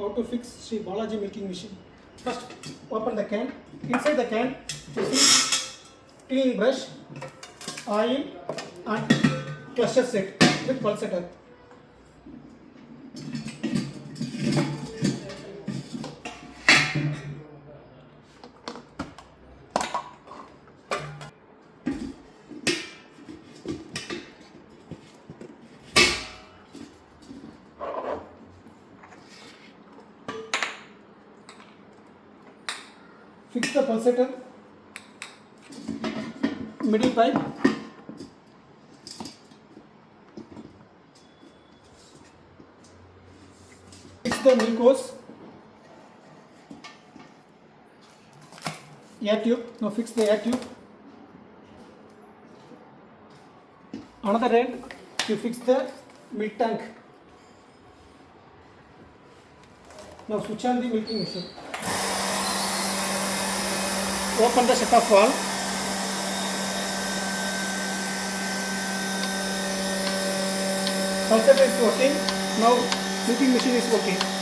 how to fix Sri Balaji milking machine. First, open the can. Inside the can, you see clean brush, oil, and cluster set with pulsator. Fix the pulsator, middle pipe, fix the milk hose, air tube. Now fix the air tube. Another end, you fix the milk tank. Now switch on the milking machine. Open the shut-off valve. Pulsator is working. Now milking machine is working.